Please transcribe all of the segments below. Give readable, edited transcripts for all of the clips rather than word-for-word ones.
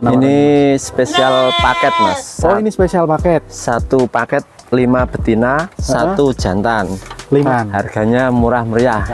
Ini spesial paket mas. Oh ini spesial paket. Satu paket 5 betina, satu jantan. 5. Harganya murah meriah.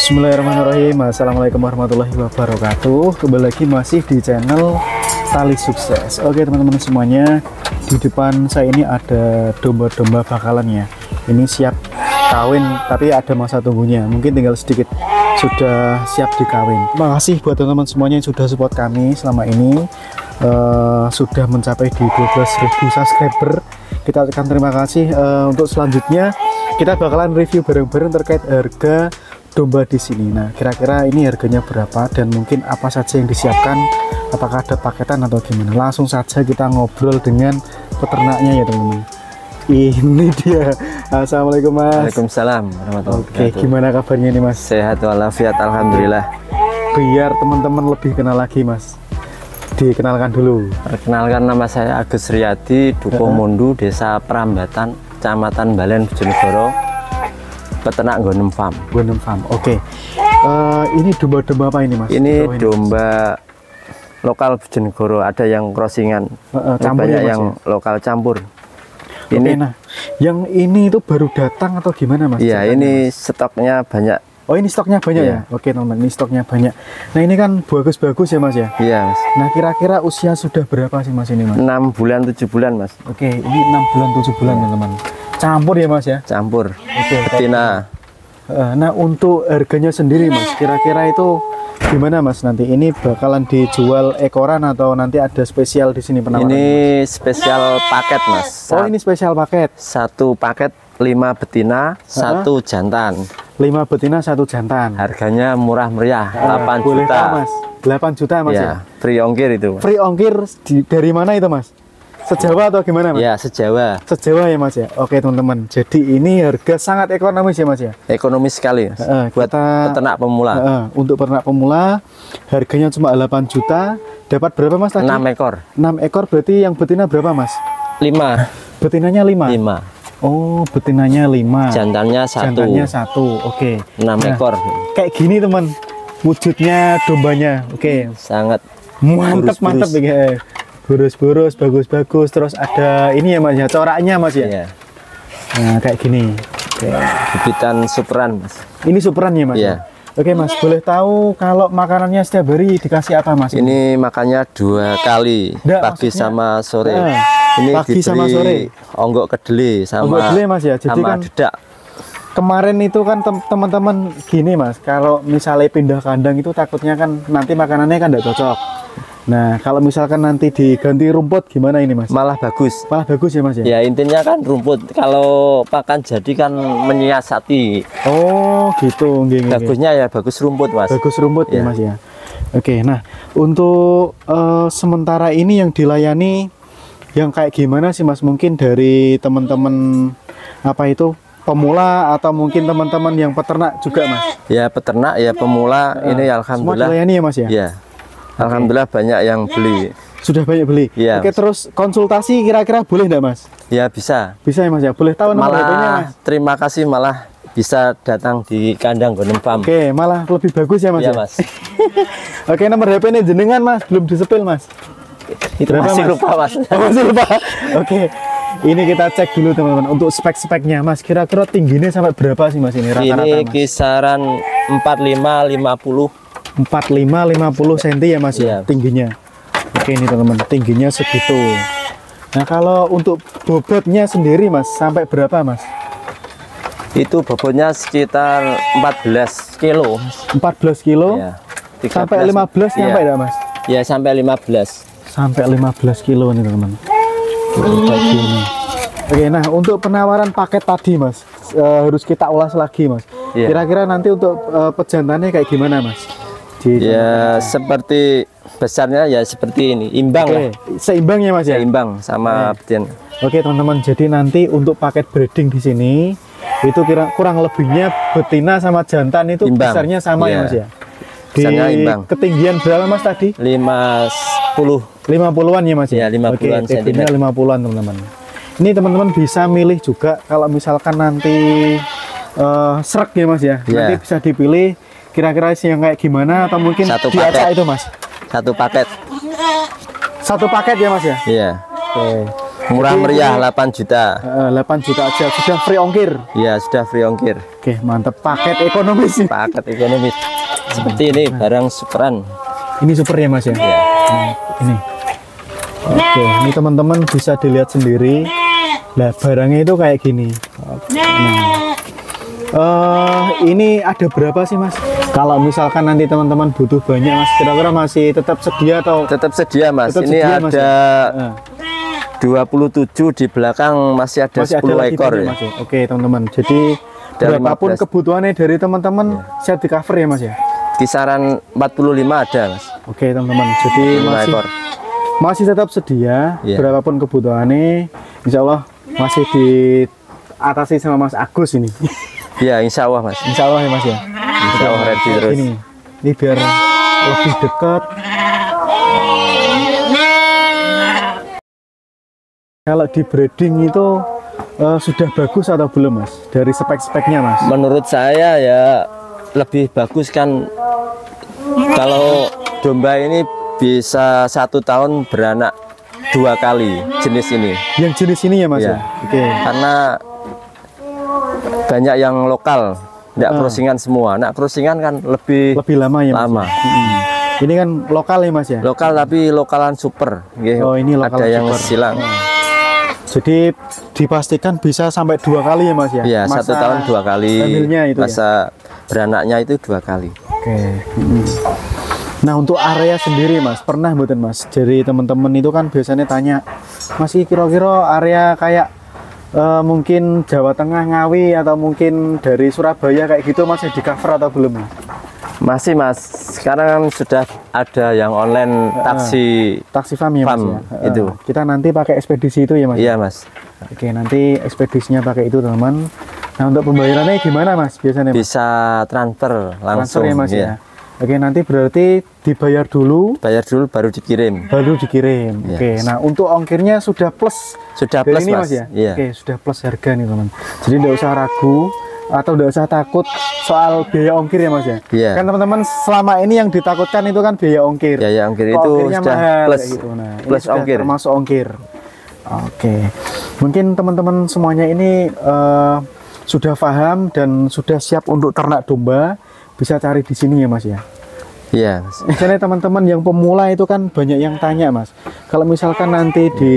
Bismillahirrahmanirrahim. Assalamualaikum warahmatullahi wabarakatuh. Kembali lagi masih di channel Tali Sukses. Oke teman-teman semuanya, di depan saya ini ada domba-domba bakalannya. Ini siap kawin, tapi ada masa tunggunya. Mungkin tinggal sedikit sudah siap dikawin. Terima kasih buat teman-teman semuanya yang sudah support kami selama ini. Sudah mencapai di 12.000 subscriber. Kita akan terima kasih. Untuk selanjutnya kita bakalan review bareng-bareng terkait harga domba di sini. Nah, kira-kira ini harganya berapa dan mungkin apa saja yang disiapkan, apakah ada paketan atau gimana. Langsung saja kita ngobrol dengan peternaknya ya teman-teman. Ini dia. Assalamualaikum mas. Waalaikumsalam warahmatullahi wabarakatuh. Oke, gimana kabarnya nih mas? Sehat walafiat alhamdulillah. Biar teman-teman lebih kenal lagi mas, dikenalkan dulu. Perkenalkan, nama saya Agus Riyadi, Dukuh Mundu, Desa Prambatan, Kecamatan Balen, Bojonegoro, peternak Gonem Farm. Gonem Farm. Oke. Ini domba-domba apa ini mas? Ini domba lokal Bojonegoro, ada yang crossingan, campur banyak ya, yang ya? Lokal campur. Oke, Ini nah, yang ini itu baru datang atau gimana mas? Iya, ini stoknya banyak. Oh ini stoknya banyak ya? Oke teman-teman, ini stoknya banyak. Nah ini kan bagus-bagus ya mas ya? Iya mas. Nah kira-kira usia sudah berapa sih mas ini mas? 6 bulan 7 bulan mas. Oke, ini 6 bulan 7 bulan teman-teman. Campur ya mas ya? Campur. Oke, betina. Nah untuk harganya sendiri mas, kira-kira itu gimana mas nanti? Ini bakalan dijual ekoran atau nanti ada spesial di sini penawaran? Ini spesial paket mas. Oh ini spesial paket. Satu paket 5 betina, satu jantan. 5 betina, 1 jantan. Harganya murah meriah, 8 boleh juta. tahu, mas? 8 juta mas ya? Free ongkir itu. Free ongkir dari mana itu mas? Sejawa atau gimana mas? Ya, sejawa. Sejawa ya mas ya. Oke teman-teman, jadi ini harga sangat ekonomis ya mas ya. Ekonomis sekali mas. Buat peternak pemula. Untuk peternak pemula harganya cuma 8 juta. Dapat berapa mas tadi? 6 ekor. 6 ekor berarti yang betina berapa mas? 5. Betinanya 5. 5. Oh betinanya 5. Jantannya 1. Jantannya 1. Oke. 6 ekor. Kayak gini teman wujudnya dombanya. Oke. Sangat mantep ya. Boros-boros, bagus-bagus. Terus ada ini ya mas ya, coraknya mas ya. Iya. Nah kayak gini. Oke. Bibitan superan mas. Ini superan ya mas? Iya. Oke mas, boleh tahu kalau makanannya setiap hari dikasih apa mas? Ini makannya 2 kali, pagi sama sore. Ini pagi sama sore. Onggok kedele sama onggok kedele mas ya. Jadi sama kan dedak. Kemarin itu kan teman-teman gini mas, kalau misalnya pindah kandang itu takutnya kan nanti makanannya kan tidak cocok. Nah kalau misalkan nanti diganti rumput gimana ini mas? Malah bagus. Malah bagus ya mas ya? Ya intinya kan rumput. Kalau pakan jadi kan menyiasati. Oh gitu. Bagusnya ya bagus rumput mas. Bagus rumput ya mas ya. Oke, nah untuk sementara ini yang dilayani yang kayak gimana sih mas? Mungkin dari teman-teman apa itu pemula atau mungkin teman-teman yang peternak juga mas? Ya peternak ya pemula ini alhamdulillah. Semua dilayani ya mas ya? Ya. Alhamdulillah banyak yang beli. Sudah banyak beli? Ya. Oke, terus konsultasi kira-kira boleh enggak mas? Ya bisa. Bisa ya mas ya? Boleh tahu nomor HP-nya mas? Terima kasih malah bisa datang di kandang Gonem Farm. Oke, malah lebih bagus ya mas? Ya, ya? mas. Oke, nomor HP-nya jenengan mas, belum disepil mas? Itu masih lupa mas. Oh, masih lupa. Oke, ini kita cek dulu teman-teman untuk spek-speknya mas. Kira-kira tingginya sampai berapa sih mas ini rata-rata? Ini kisaran 45-50. 45-50 cm ya mas ya tingginya. Oke ini teman-teman tingginya segitu. Nah kalau untuk bobotnya sendiri mas sampai berapa mas? Itu bobotnya sekitar 14 kilo. 14 kilo ya, sampai 15 nyampe ya mas? Ya sampai 15. Sampai 15 kilo nih teman-teman. Oke nah untuk penawaran paket tadi mas harus kita ulas lagi mas. Kira-kira nanti untuk pejantannya kayak gimana mas? Ya seperti besarnya ya seperti ini, imbang lah. Seimbang ya mas ya? Seimbang sama betina. Oke teman-teman, jadi nanti untuk paket breeding di sini itu kurang lebihnya betina sama jantan itu imbang. Besarnya sama ya mas ya? Besarnya imbang. Ketinggian berapa mas tadi? 50-an ya mas ya? Ya 50-an cm. 50-an teman-teman. Ini teman-teman bisa milih juga kalau misalkan nanti serak ya mas ya? Nanti bisa dipilih kira-kira yang kayak gimana atau mungkin satu diacak itu mas? Satu paket. Satu paket ya Mas ya? Iya. Oke. Murah Jadi meriah ini, 8 juta. 8 juta aja, sudah free ongkir. Iya, sudah free ongkir. Oke, mantep, paket ekonomis sih. Paket ekonomis. Seperti ini barang superan. Ini super ya Mas ya? Iya. Ini. Oke, ini teman-teman bisa dilihat sendiri. Nah, barangnya itu kayak gini. Ini ada berapa sih Mas? Kalau misalkan nanti teman-teman butuh banyak Mas, kira-kira masih tetap sedia atau? Tetap sedia Mas. Tetap Ini sedia, Mas, ada ya? 27 di belakang masih ada 10 lagi ekor tadi, ya. Mas, ya. Oke teman-teman, jadi Ada berapapun 15. kebutuhannya dari teman-teman siap di cover ya Mas ya. Kisaran 45 ada Mas. Oke teman-teman, jadi 5 ekor. masih tetap sedia. Iya. Berapapun kebutuhannya, Insya Allah masih diatasi sama Mas Agus ini. Ya, insya Allah Mas. Insya Allah ya Mas ya. Insya Allah ready terus. Ini biar lebih dekat. Kalau di breeding itu sudah bagus atau belum Mas? Dari spek-speknya Mas? Menurut saya ya lebih bagus kan kalau domba ini bisa 1 tahun beranak 2 kali jenis ini. Yang jenis ini ya Mas Ya. ya? Oke. Karena banyak yang lokal, tidak crossingan semua. Nak crossingan kan lebih Lebih lama ya Mas? lama. Ini kan lokal ya Mas ya? Lokal tapi lokalan super. Nggih. Oh, ini lokal ada yang super. silang. Jadi dipastikan bisa sampai 2 kali ya Mas ya? Iya, 1 tahun 2 kali. hamilnya itu ya? Masa beranaknya itu 2 kali. Oke. Nah untuk area sendiri Mas, pernah mboten Mas? Jadi teman-teman itu kan biasanya tanya, masih kira-kira area kayak mungkin Jawa Tengah, Ngawi, atau mungkin dari Surabaya kayak gitu masih di cover atau belum? Masih Mas, sekarang kan sudah ada yang online Taksi farm ya Mas Farm, ya? itu. Kita nanti pakai ekspedisi itu ya Mas? Iya Mas. Oke, nanti ekspedisinya pakai itu teman. Nah untuk pembayarannya gimana Mas biasanya Mas? Bisa transfer langsung. Transfer ya Mas iya. ya? Oke, nanti berarti dibayar dulu Bayar dulu baru dikirim. baru dikirim. Iya. Oke, nah untuk ongkirnya sudah plus Sudah dari plus ini Mas. Mas ya? Iya. Oke, sudah plus harga nih teman. Jadi tidak usah ragu atau tidak usah takut soal biaya ongkir ya Mas ya? Iya. Kan teman-teman selama ini yang ditakutkan itu kan biaya ongkir. Biaya ongkir Kok itu ongkirnya sudah mahal, plus kayak gitu. Nah, ini plus sudah ongkir. termasuk ongkir. Oke, mungkin teman-teman semuanya ini sudah paham dan sudah siap untuk ternak domba, bisa cari di sini ya Mas ya. Iya Mas. Misalnya teman-teman yang pemula itu kan banyak yang tanya Mas, kalau misalkan nanti di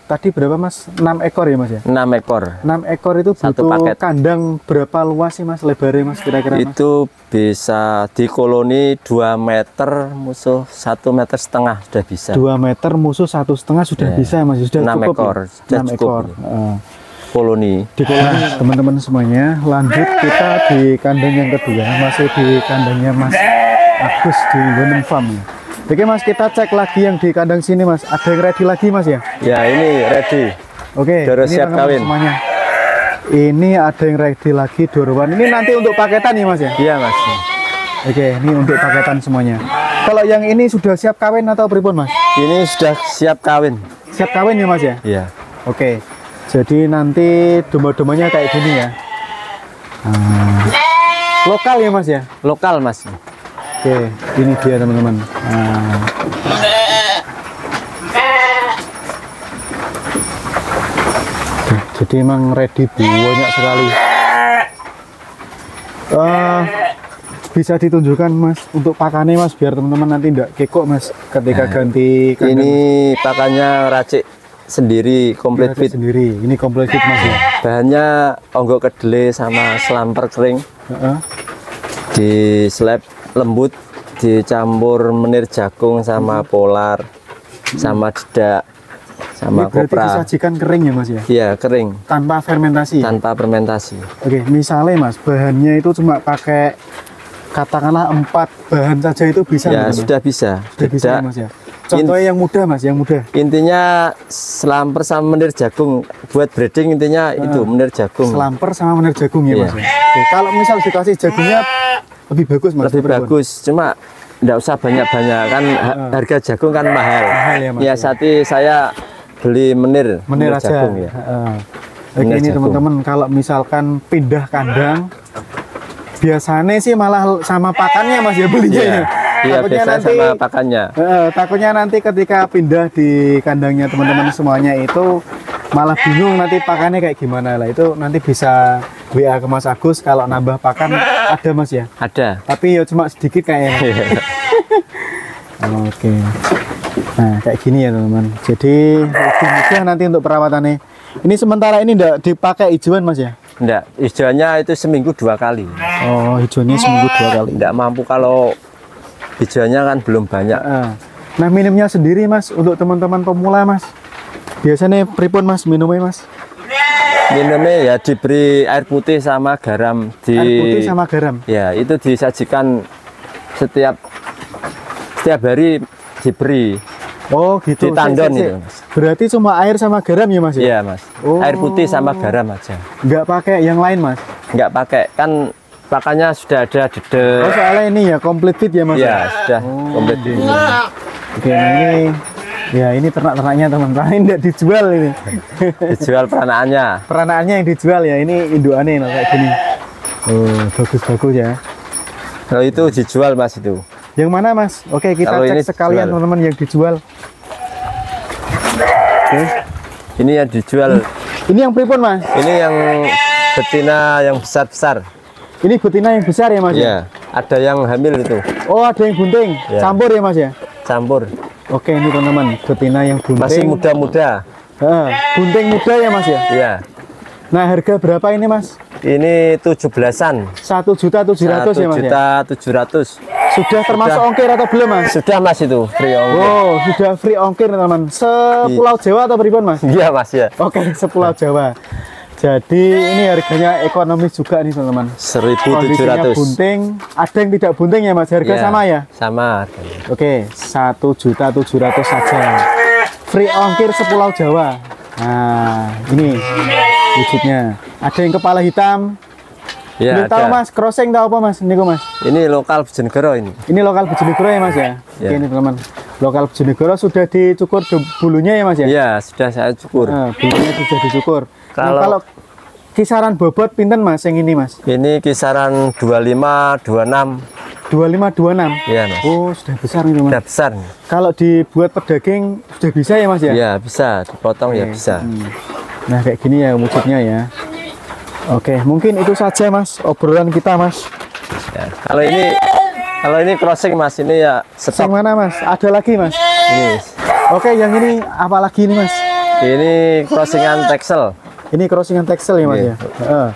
tadi berapa Mas? 6 ekor ya Mas ya? 6 ekor. 6 ekor itu Satu butuh paket. kandang berapa luas sih Mas, lebarnya Mas kira-kira Mas? Itu bisa di koloni 2 meter, musuh 1,5 meter sudah bisa. 2 meter musuh 1,5 sudah Ya. bisa Mas, sudah 6 cukup ekor, ya? sudah 6 cukup. ekor. Koloni. Di koloni teman-teman semuanya, lanjut kita di kandang yang kedua, masih di kandangnya Mas Agus di Gonem Farm. Oke Mas, kita cek lagi yang di kandang sini Mas, ada yang ready lagi Mas ya? Ya ini ready. Oke, Doro ini siap teman-teman kawin. semuanya. Ini ada yang ready lagi dorowan. Ini nanti untuk paketan ya Mas ya? Iya Mas. Oke, ini untuk paketan semuanya. Kalau yang ini sudah siap kawin atau pripun Mas? Ini sudah siap kawin. Siap kawin ya Mas ya? Iya. Oke, jadi nanti domba-dombanya kayak gini ya. Lokal ya Mas ya? Lokal Mas. Oke, ini dia teman-teman. Jadi emang ready banyak sekali. Bisa ditunjukkan Mas untuk pakannya Mas, biar teman-teman nanti enggak kekok Mas ketika ganti kandang. Ini pakannya racik sendiri, komplit Kita fit. sendiri. Ini komplit fit Mas ya. Bahannya onggok kedelai sama selamper kering. Heeh. Di slab lembut, dicampur menir jagung sama polar, sama dedak, sama Ini berarti kopra. disajikan kering ya Mas ya? Iya kering, Tanpa fermentasi. tanpa fermentasi. Oke, misalnya Mas, bahannya itu cuma pakai katakanlah 4 bahan saja itu bisa Ya nggak, Mas? sudah bisa. Sudah bisa ya, Dedak. Mas ya. Contohnya yang mudah Mas, yang mudah. Intinya selamper sama menir jagung buat breeding, intinya itu menir jagung. Selamper sama menir jagung ya Iya. Mas. Ya? Oke, kalau misal dikasih jagungnya lebih bagus Mas. Lebih berapa? bagus, cuma enggak usah banyak-banyak kan harga jagung kan mahal. Mahal ya, Mas, ya. Saat saya beli menir Menir aja. jagung ya. Heeh. Oke, Menir ini jagung. teman-teman kalau misalkan pindah kandang biasanya sih malah sama pakannya Mas ya belinya Iya. ya. Iya, Takutnya biasanya nanti sama pakannya. takutnya nanti ketika pindah di kandangnya teman-teman semuanya itu malah bingung nanti pakannya kayak gimana lah. Itu nanti bisa WA ke Mas Agus kalau nambah pakan ada Mas ya. Ada. Tapi ya cuma sedikit kayaknya. Oke. Nah kayak gini ya teman-teman. Jadi lebih mudah nanti untuk perawatannya. Ini sementara ini enggak dipakai hijauan Mas ya? Enggak, hijauannya itu seminggu 2 kali. Oh hijauannya seminggu 2 kali. Enggak mampu kalau hijauannya kan belum banyak. Nah minumnya sendiri Mas untuk teman-teman pemula Mas. Biasanya pripun Mas minumnya Mas? Minumnya ya diberi air putih sama garam. Air putih sama garam? Ya, itu disajikan setiap hari diberi. Oh gitu. Ditandon itu Mas. Berarti cuma air sama garam ya Mas ya? Iya Mas. Oh. Air putih sama garam aja. Nggak pakai yang lain Mas? Nggak pakai, kan pakannya sudah ada dede. Oh soalnya ini ya complete fit ya Mas? Iya, sudah komplit ini. Oke, nah ini ya ini ternak-ternaknya teman-teman, ini tidak dijual ini. Dijual peranakannya. Peranakannya yang dijual ya, ini indukannya nah, kayak gini. Oh bagus-bagus ya. Kalau itu dijual Mas itu. Yang mana Mas? Oke kita Kalau cek ini sekalian dijual. teman-teman yang dijual. Oke. Ini yang dijual. Ini yang pripun Mas? Ini yang betina yang besar-besar. Ini betina yang besar ya Mas? Iya, ada yang hamil itu. Oh ada yang bunting, Ya. campur ya Mas ya? Campur. Oke ini teman-teman, betina yang bunting. Masih muda-muda. Bunting muda ya Mas ya? Iya. Nah harga berapa ini Mas? Ini 17-an. 1.700.000 ya Mas ya? 1.700.000. Sudah termasuk Sudah. ongkir atau belum Mas? Sudah Mas itu, free ongkir. Oh, sudah free ongkir teman-teman. Sepulau Jawa atau pripun Mas? Iya Mas ya. Oke, sepulau Jawa. Jadi ini harganya ekonomis juga nih teman-teman. Kondisinya 1.700. bunting, ada yang tidak bunting ya Mas? Harga Iya, sama ya? Sama harganya. Oke, 1.700.000 saja. Free ongkir sepulau Jawa. Nah, ini wujudnya. Ada yang kepala hitam. Ya, Belum tahu ada. Mas, crossing tahu apa Mas? Ini kok Mas. Ini lokal Bojonegoro ini. Ini lokal Bojonegoro ya Mas ya? Ya. Ini teman-teman. Lokal Bojonegoro sudah dicukur bulunya ya Mas ya? Iya, sudah saya cukur. Nah, bulunya sudah dicukur. Kalau- Kalau kisaran bobot pinten Mas yang ini Mas? Ini kisaran 25, 26. 25-26. Iya Mas. Oh, sudah besar nih teman. Sudah besar. Kalau dibuat pedaging sudah bisa ya Mas ya? Iya, bisa. Dipotong ya bisa. Nah, kayak gini ya wujudnya ya. Oke, mungkin itu saja Mas obrolan kita Mas. Ya. Kalau ini crossing Mas, ini ya Yang stok. mana Mas? Ada lagi Mas? Ini. Oke, yang ini apa lagi ini Mas? Ini crossingan Texel. Ini crossingan tekstil ya Mas Iya. ya?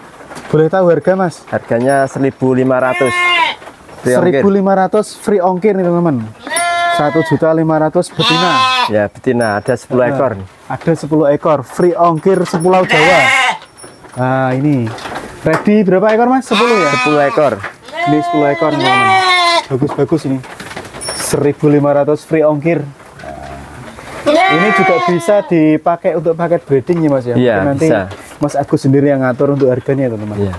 Boleh tahu harga Mas? Harganya 1.500. Free ongkir. 1.500 free ongkir nih teman-teman. 1.500.000 betina. Ya, betina ada 10 ekor. Ada 10 ekor free ongkir sepulau Jawa. Nah, ini ready berapa ekor Mas? 10 ya? 10 ekor. Ini 10 ekor nih teman-teman. Bagus-bagus ini. 1.500 free ongkir. Ini juga bisa dipakai untuk paket breeding ya Mas ya? Iya, Mungkin nanti bisa. Mas Agus sendiri yang ngatur untuk harganya ya teman-teman. Iya.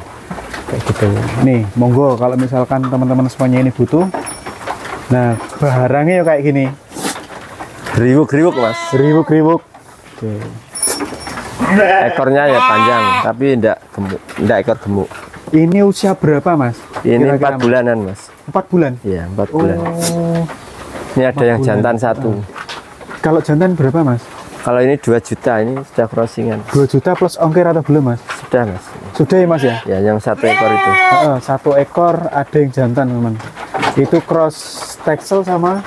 Kayak gitu. Nih, monggo kalau misalkan teman-teman semuanya ini butuh. Nah, barangnya ya kayak gini. Geriwuk-geriwuk Mas. Riwuk-riwuk. Oke. Ekornya ya panjang, tapi enggak gemuk, enggak ekor gemuk. Ini usia berapa Mas? Ini Kira-kira, 4 bulanan Mas. 4 bulan. Iya, 4 bulan. Oh. Ini ada yang 4 bulan. jantan satu. Kalau jantan berapa Mas? Kalau ini 2 juta, ini sudah crossingan. 2 juta plus ongkir atau belum Mas? Sudah Mas. Sudah ya Mas ya? Ya, yang 1 ekor itu. 1 ekor ada yang jantan teman. Itu cross Texel sama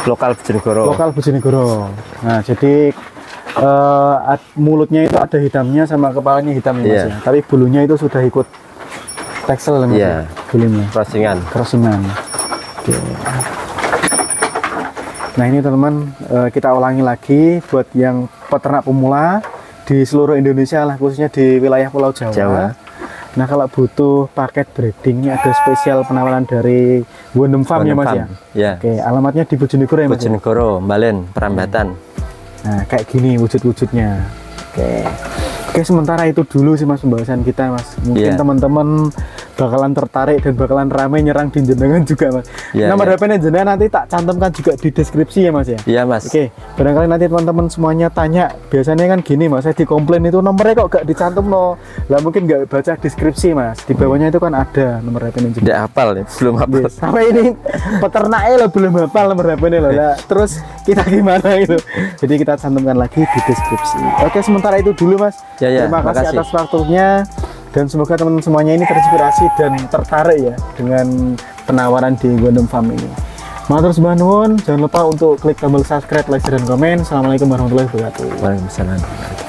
Lokal Bojonegoro. lokal Bojonegoro. Nah, jadi mulutnya itu ada hitamnya sama kepalanya hitam ya Mas Iya. ya. Tapi bulunya itu sudah ikut Texel ya Mas. Iya. Ya? Bulunya. Crossingan. Crossingan. Oke. Nah ini teman-teman kita ulangi lagi buat yang peternak pemula di seluruh Indonesia lah, khususnya di wilayah Pulau Jawa. Jawa. Nah kalau butuh paket breeding ini ada spesial penawaran dari Wondem Farm ya Mas ya. Ya. Oke, alamatnya di Bojonegoro ya Mas. Ya? Bojonegoro, Mbalen, Perambatan. Nah kayak gini wujud-wujudnya. Oke. Oke sementara itu dulu sih Mas pembahasan kita Mas. Mungkin Iya. teman-teman bakalan tertarik dan bakalan ramai nyerang di jenengan juga Mas. Ya, Nomor ya. HP jenengan nanti tak cantumkan juga di deskripsi ya Mas ya. Iya Mas. Oke, barangkali nanti teman-teman semuanya tanya, biasanya kan gini Mas, saya dikomplain itu nomornya kok gak dicantum no. Lah mungkin gak baca deskripsi Mas. Di bawahnya itu kan ada nomor HP jenengan. Tidak hafal ya, belum hafal. Yes. Sampai ini peternaknya lo belum hafal nomor HP ini loh. Lah, terus kita gimana itu? Jadi kita cantumkan lagi di deskripsi. Oke, sementara itu dulu Mas. Ya, ya, Terima kasih makasih. atas waktunya dan semoga teman-teman semuanya ini terinspirasi dan tertarik ya dengan penawaran di Gondom Farm ini. Matur sembah nuwun, jangan lupa untuk klik tombol subscribe, like, dan komen. Assalamualaikum warahmatullahi wabarakatuh. Waalaikumsalam.